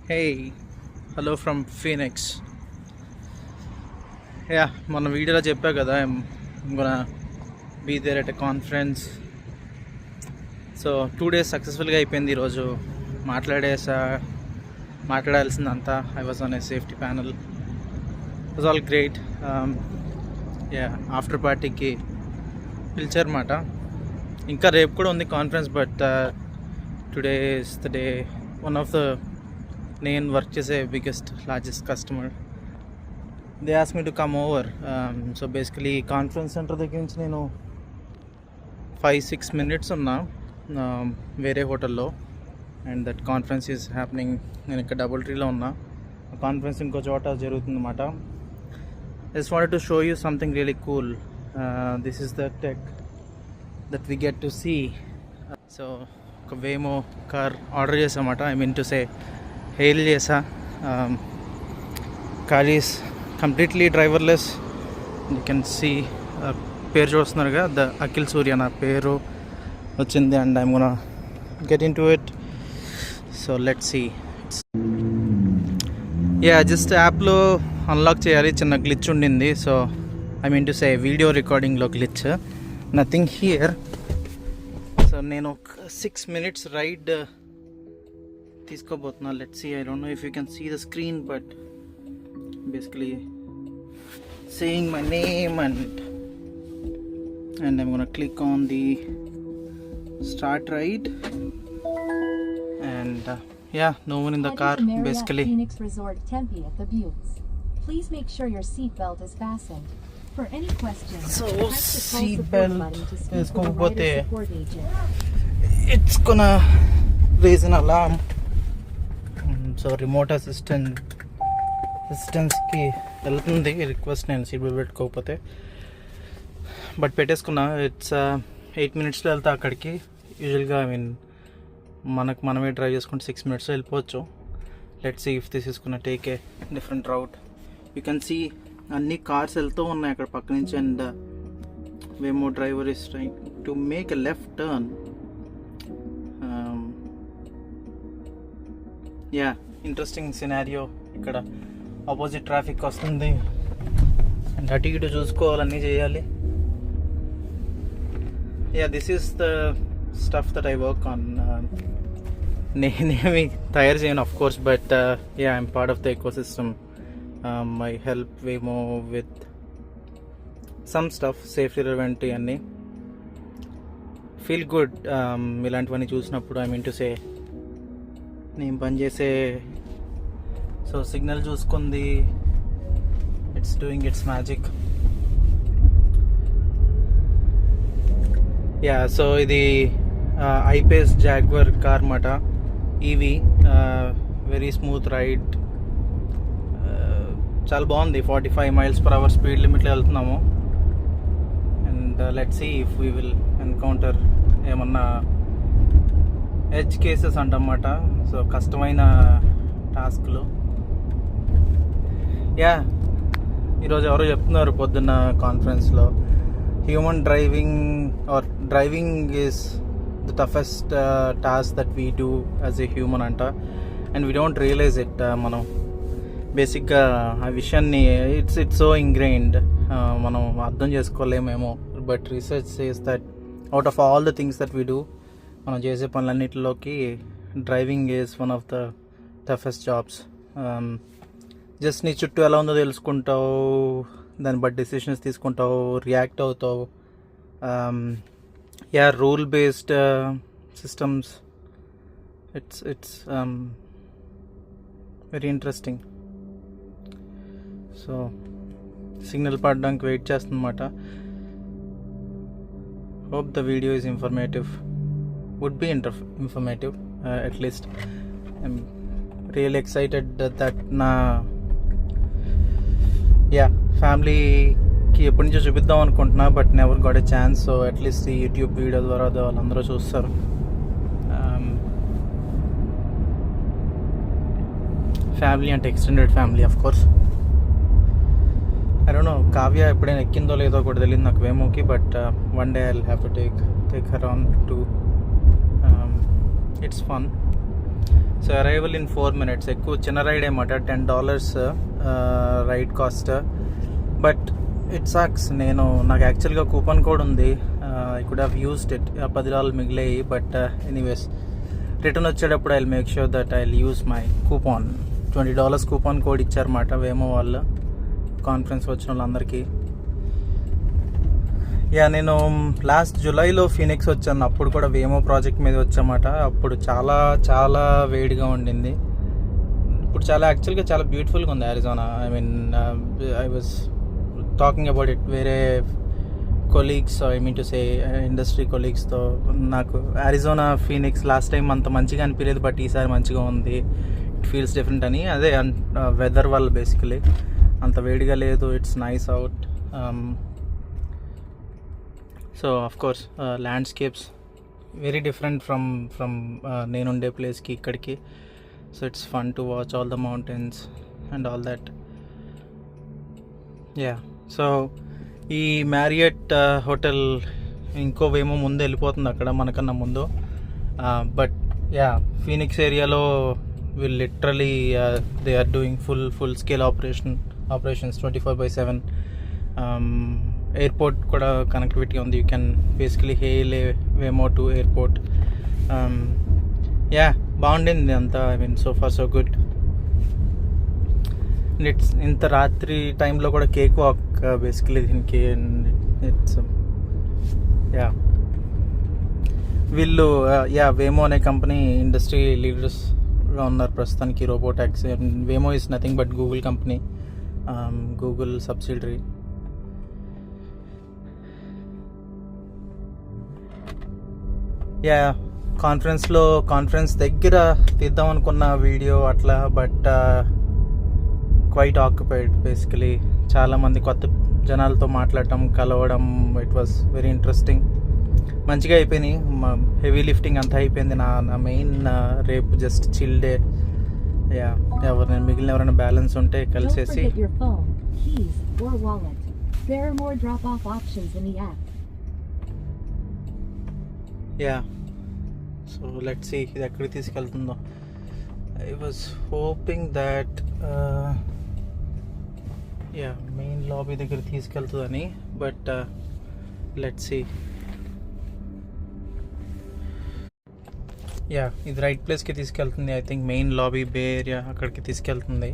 Hey, hello from Phoenix. Yeah, మన వీడియోలో చెప్పా కదా I'm gonna be there at a conference. So 2 days సక్సెస్ఫుల్గా అయిపోయింది. ఈరోజు మాట్లాడాల్సిందంతా I was on a safety panel. It was all great. After పార్టీకి పిలిచారన్నమాట. ఇంకా రేపు కూడా ఉంది conference, but today is the day. One of the నేను వర్క్ చేసే largest customer, they ask me to come over. So basically conference center దగ్గర నుంచి నేను 5-6 minutes ఉన్నా వేరే హోటల్లో, and that conference is happening. నేను ఇక్కడ డబుల్ ట్రీలో ఉన్నా, కాన్ఫరెన్స్ ఇంకో చోట జరుగుతుందన్నమాట. Just wanted to show you something really cool. This is the tech that we get to see. So ఒక వేమో కార్ ఆర్డర్ చేసామాట, I mean to say hail చేసా. Car is completely driverless. You can see పేరు చూస్తున్నారుగా, the Akhil Surya నా పేరు వచ్చింది, and I'm gonna get in to it. So let's see. Just యాప్లో unlock చేయాలి, చిన్న గ్లిచ్ ఉండింది. So I mean to say video రికార్డింగ్లో గ్లిచ్, నథింగ్ హియర్. సో నేను ఒక 6 minutes రైడ్ తీసుకోబోతున్నా. Let's see. I don't know if you can see the screen, but basically saying my name and I'm gonna click on the start ride, and no one in the car. Basically Phoenix Resort Tempe at the Buttes. Please make sure your seat belt is fastened. For any questions, so press the call seat support belt button to speak is with a rider support agent. it's gonna raise an alarm. So remote అసిస్టెన్స్కి వెళ్తుంది request, నేను seat belt పెట్టుకోకపోతే. But పెట్టేసుకున్నా. It's 8 minutesలో వెళ్తా అక్కడికి. యూజువల్గా I mean మనమే drive చేసుకుంటే 6 minutesలో వెళ్ళిపోవచ్చు. Let's see if this is gonna take a different route. You can see అన్ని కార్స్ వెళ్తూ ఉన్నాయి అక్కడ పక్క నుంచి, and Waymo driver is trying to make a left turn. Interesting scenario. ఇక్కడ ఆపోజిట్ ట్రాఫిక్ వస్తుంది, అండ్ అటు ఇటు చూసుకోవాలన్నీ చేయాలి. This is the stuff that I work on. నేనేమి తయారు చేయను of course, but I'm part of the ecosystem. I help Waymo with some stuff, safety relevant అన్నీ. ఫీల్ గుడ్ ఇలాంటివన్నీ చూసినప్పుడు. ఐ మీన్ టు సే నేను పనిచేసే so signal చూసుకుంది, it's doing its magic. So ఇది ఐపేస్ జాగ్వర్ కార్ అన్నమాట, EV. Very smooth ride, చాలా బాగుంది. 45 miles/hour స్పీడ్ లిమిట్లో వెళ్తున్నాము. And let's see if we will encounter ఏమన్నా ఎడ్జ్ కేసెస్ అంటన్నమాట. సో కష్టమైన టాస్క్లు. ఈరోజు ఎవరో చెప్తున్నారు పొద్దున్న కాన్ఫరెన్స్లో, human driving is the toughest task that we do as a human అంట, and we don't realize it. మనం బేసిక్గా ఆ విషయాన్ని ఇట్స్ సో ఇంగ్రెయిన్డ్, మనం అర్థం చేసుకోలేమేమో. But research says that out of all the things that we do, మనం చేసే పనులన్నిటిలోకి driving is one of the toughest jobs. Just నీ చుట్టూ ఎలా ఉందో తెలుసుకుంటావు, దాన్ని బట్టి డెసిషన్స్ తీసుకుంటావు, రియాక్ట్ అవుతావు. Rule based systems. It's very interesting. So signal పడడానికి వెయిట్ చేస్తుందన్నమాట. Hope the video is informative, would be informative at least. I'm really excited that నా ఫ్యామిలీకి ఎప్పటి నుంచో చూపిద్దాం అనుకుంటున్నా, but never got a chance. So at least ఈ యూట్యూబ్ వీడియో ద్వారా వాళ్ళందరూ చూస్తారు. ఫ్యామిలీ అంటే extended family of course. I don't know Kavya ఎప్పుడైనా ఎక్కిందో లేదో కూడా తెలియదు నాకు వేమోకి, but one day I will have to take her on to. It's fun. So arrival in 4 minutes. ఎక్కువ చిన్న రైడ్ ఏమాట, $10 ride cost. But it sucks. నాకు యాక్చువల్గా కూపన్ కోడ్ ఉంది, I could have used it. $10 మిగిలాయి. బట్ ఎనీవేస్ రిటర్న్ వచ్చేటప్పుడు I will make sure that I will use my coupon. $20 coupon code ఇచ్చారన్నమాట Waymo వాళ్ళు, కాన్ఫరెన్స్ వచ్చిన వాళ్ళందరికీ. నేను లాస్ట్ జూలైలో ఫీనిక్స్ వచ్చాను. అప్పుడు కూడా వేమో ప్రాజెక్ట్ మీద వచ్చామాట. అప్పుడు చాలా చాలా వేడిగా ఉండింది. ఇప్పుడు యాక్చువల్గా చాలా బ్యూటిఫుల్గా ఉంది Arizona. I was talking about it వేరే కొలీగ్స్, ఇండస్ట్రీ కొలీగ్స్తో. నాకు అరిజోనా ఫీనిక్స్ లాస్ట్ టైం అంత మంచిగా అనిపించలేదు, బట్ ఈసారి మంచిగా ఉంది. ఇట్ ఫీల్స్ డిఫరెంట్ అని. అదే వెదర్ వల్ల బేసికలీ అంత వేడిగా లేదు. It's nice out. So of course landscapes very different from నేనుండే ప్లేస్కి ఇక్కడికి. So it's fun to watch all the mountains and all that. So ఈ మ్యారియట్ హోటల్ ఇంకోవేమో ముందు వెళ్ళిపోతుంది అక్కడ మనకన్నా ముందు. బట్ ఫీనిక్స్ ఏరియాలో వీళ్ళు literally they are doing full scale operations 24/7. Airport కూడా కనెక్టివిటీ ఉంది. You can basically hail a Waymo to airport. బాగుండింది అంతా. So far so good. It's ఇంత రాత్రి టైంలో కూడా కేక్ వాక్ బేసికలీ దీనికి. ఇట్స్ వీళ్ళు వేమో అనే కంపెనీ ఇండస్ట్రీ లీడర్స్గా ఉన్నారు ప్రస్తుతానికి. Robo taxi. Waymo is nothing but Google company, Google subsidiary. Conference దగ్గర తీద్దాం అనుకున్న వీడియో అట్లా, బట్ క్వైట్ ఆక్యుపైడ్ బేసికలీ. చాలామంది కొత్త జనాలతో మాట్లాడటం, కలవడం. It was very interesting. మంచిగా అయిపోయినాయి. హెవీ లిఫ్టింగ్ అంతా అయిపోయింది. నా మెయిన్ రేపు జస్ట్ చిల్ డే. మిగిలిన ఎవరైనా బ్యాలెన్స్ ఉంటే కలిసేసి. సో లెట్స్ సీ ఇది ఎక్కడికి తీసుకెళ్తుందో. I was hoping that main lobby దగ్గర తీసుకెళ్తుందని, బట్ లెట్స్ సీ. ఇది రైట్ ప్లేస్కి తీసుకెళ్తుంది. I think main lobby bay area అక్కడికి తీసుకెళ్తుంది.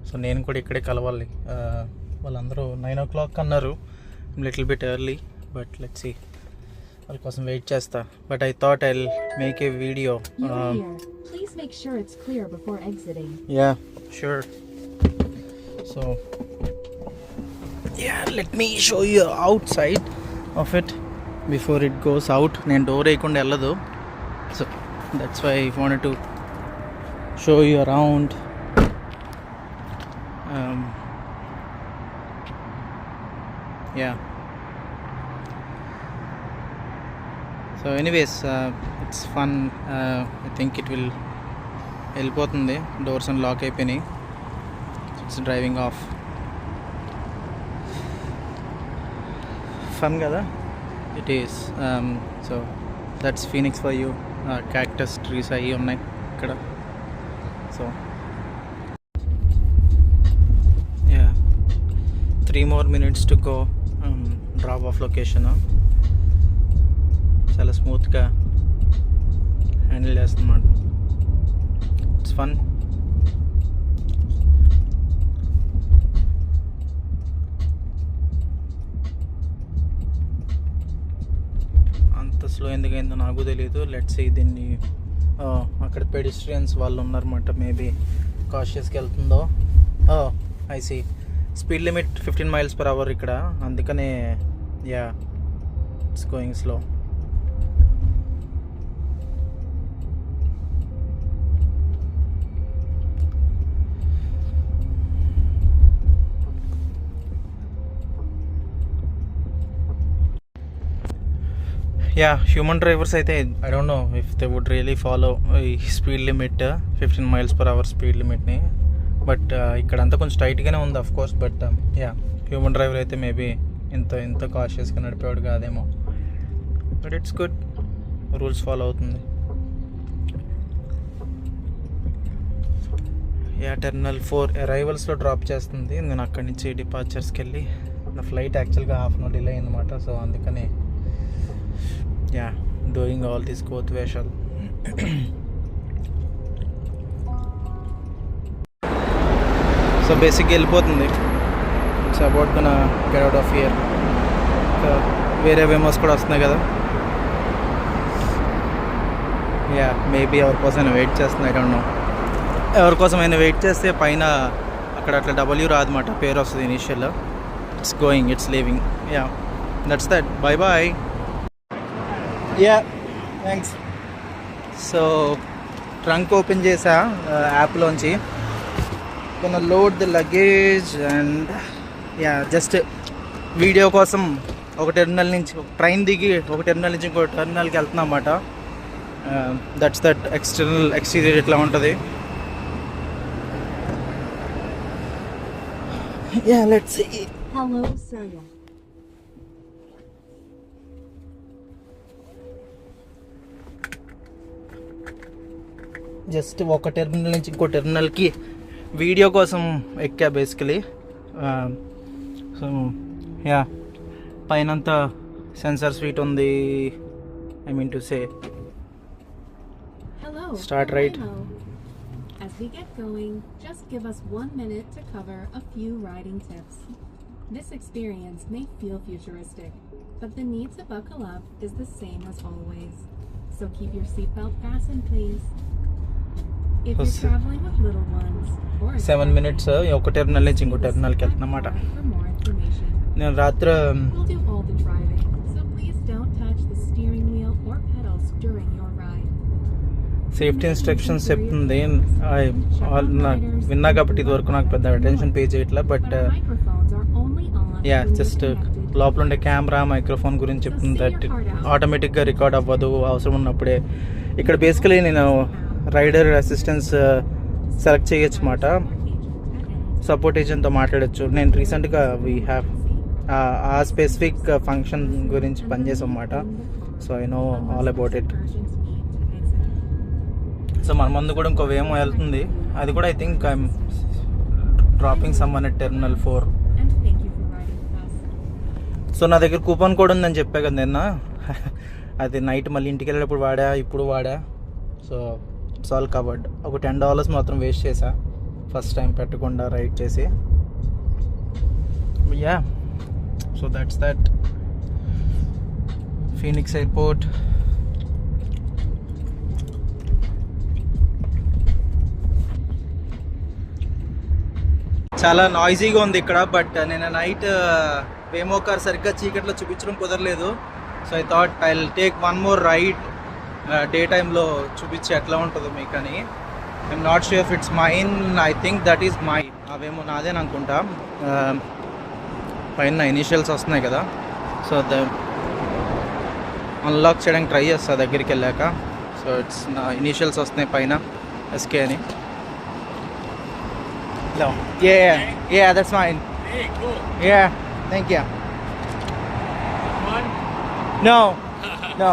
సో నేను కూడా ఇక్కడే కలవాలి. వాళ్ళందరూ 9 o'clock అన్నారు. Little bit early, but let's see. వాళ్ళ కోసం వెయిట్ చేస్తా. But I thought I make a video. Please make sure it's clear before exiting. Sure. So let me show you outside of it before it goes out. నేను door వేయకుండా వెళ్ళదు. So that's why I wanted to show you around. So anyways, it's fun. I think it will వెళ్ళిపోతుంది. Doors and lock అయిపోయినాయి. It's driving off. Fun కదా. It is. So that's Phoenix for you. Cactus trees అవి ఉన్నాయి ఇక్కడ. So 3 more minutes to go. Drop off location. చాలా స్మూత్గా handle చేస్తున్నమాట. ఇట్స్ ఫన్. అంత స్లో ఎందుకైందో నాకు తెలియదు. లెట్స్ సీ. దీన్ని అక్కడ పెడిస్ట్రియన్స్ వాళ్ళు ఉన్నారన్నమాట. మేబీ కాషియస్కి వెళ్తుందో. I see. Speed limit 15 miles per hour ఇక్కడ. అందుకనే it's going slow. Human drivers అయితే I don't know if they would really follow ఈ speed limit 15 miles per hour speed లిమిట్ని. బట్ ఇక్కడంతా కొంచెం టైట్గానే ఉంది of course. But human driver అయితే మేబీ ఇంత కాషియస్గా నడిపేవాడు కాదేమో. But it's good. Rules follow అవుతుంది. యా టెర్మినల్ 4 అరైవల్స్లో డ్రాప్ చేస్తుంది. నేను అక్కడి నుంచి డిపార్చర్స్కి వెళ్ళి నా ఫ్లైట్ యాక్చువల్గా హాఫ్ అన్ అవర్ డిలే అయిందన్నమాట. సో అందుకని యా డూయింగ్ ఆల్ దీస్ కోత్ వేషాలు. సో బేసిక్గా వెళ్ళిపోతుంది. ఇట్స్ అబౌట్ గన గెట్ అవుట్ ఆఫ్ హియర్. వేరే వెమోస్ కూడా వస్తున్నాయి కదా. యా మేబీ ఎవరి కోసం వెయిట్ చేస్తుంది, ఐ డోంట్ నో. ఎవరి కోసమైనా వెయిట్ చేస్తే పైన అక్కడ అట్లా డబ్ల్యూ రాదన్నమాట, పేరు వస్తుంది initial. It's going, it's leaving. Yeah that's that. Bye bye. Yeah thanks. So trunk open చేసా యాప్లోంచి. Gonna load the luggage and yeah just video కోసం ఒక టెర్మినల్ నుంచి ట్రైన్ దిగి ఒక టెర్మినల్ నుంచి ఇంకో టెర్మినల్కి వెళ్తున్నాం అన్నమాట. దట్స్ దట్ ఎక్స్టీరియర్ ఇట్లా ఉంటుంది. Yeah, let's see. Hello, Surya. Just ఒక టెర్మినల్ నుంచి ఇంకో టెర్మినల్కి వీడియో కోసం ఎక్కా బేసికలీ. సో యా పైనంతా సెన్సార్ స్వీట్ ఉంది. I mean to say Hello. Start right. Hello. As we get going, just give us 1 minute to cover a few riding tips. This experience may feel futuristic, but the need to buckle up is the same as always. So keep your seatbelt fastened, please. If you're traveling with little ones or 7 minutes ఒక టెర్మినల్ నుంచి ఇంకో టెర్మినల్కి వెళ్తున్నమాట. for more information. నేను రాత్రి We'll do all the driving, so please don't touch the steering wheel or pedals during your ride. Safety instructions చెప్తుంది. నాకు విన్నా కాబట్టి ఇదివరకు నాకు పెద్ద అటెన్షన్ పే చేయట్లే. బట్ యా జస్ట్ లోపల ఉండే కెమెరా మైక్రోఫోన్ గురించి చెప్తుంది. దట్ ఆటోమేటిక్గా రికార్డ్ అవ్వదు అవసరం ఉన్నప్పుడే. ఇక్కడ బేసికలీ నేను రైడర్ అసిస్టెన్స్ సెలెక్ట్ చేయొచ్చు అన్నమాట. సపోర్ట్ ఏజెంట్తో మాట్లాడచ్చు. నేను రీసెంట్గా వీ హ్యావ్ ఆ స్పెసిఫిక్ ఫంక్షన్ గురించి పనిచేసాం అన్నమాట. So I know all about it. So మన ముందు కూడా ఇంకో వేమో వెళ్తుంది. అది కూడా I think I'm dropping someone at terminal 4. So నా దగ్గర కూపన్ కోడ్ ఉందని చెప్పా కదా నిన్న. అది నైట్ మళ్ళీ ఇంటికి వెళ్ళేటప్పుడు వాడా, ఇప్పుడు వాడా. So it's all covered. ఒక $10 మాత్రం వేస్ట్ చేసా ఫస్ట్ టైం పెట్టకుండా రైడ్ చేసి. Yeah so that's that. Phoenix airport. చాలా నాయిజీగా ఉంది ఇక్కడ. బట్ నేను నైట్ వేమో కార్ సరిగ్గా చీకట్లో చూపించడం కుదరలేదు. So I thought I will take one more ride day టైంలో చూపించి ఎట్లా ఉంటుందో మీకు అని. I'm not sure if it's mine. I think that is my. అవేమో నాదేని అనుకుంటా. పైన ఇనిషియల్స్ వస్తున్నాయి కదా. సో అన్లాక్ చేయడానికి ట్రై చేస్తా దగ్గరికి వెళ్ళాక. సో ఇట్స్ నా ఇనిషియల్స్ వస్తున్నాయి పైన ఎస్కే అని. No. Yeah, that's mine. Hey, cool. Yeah, thank you. Fun? No, no.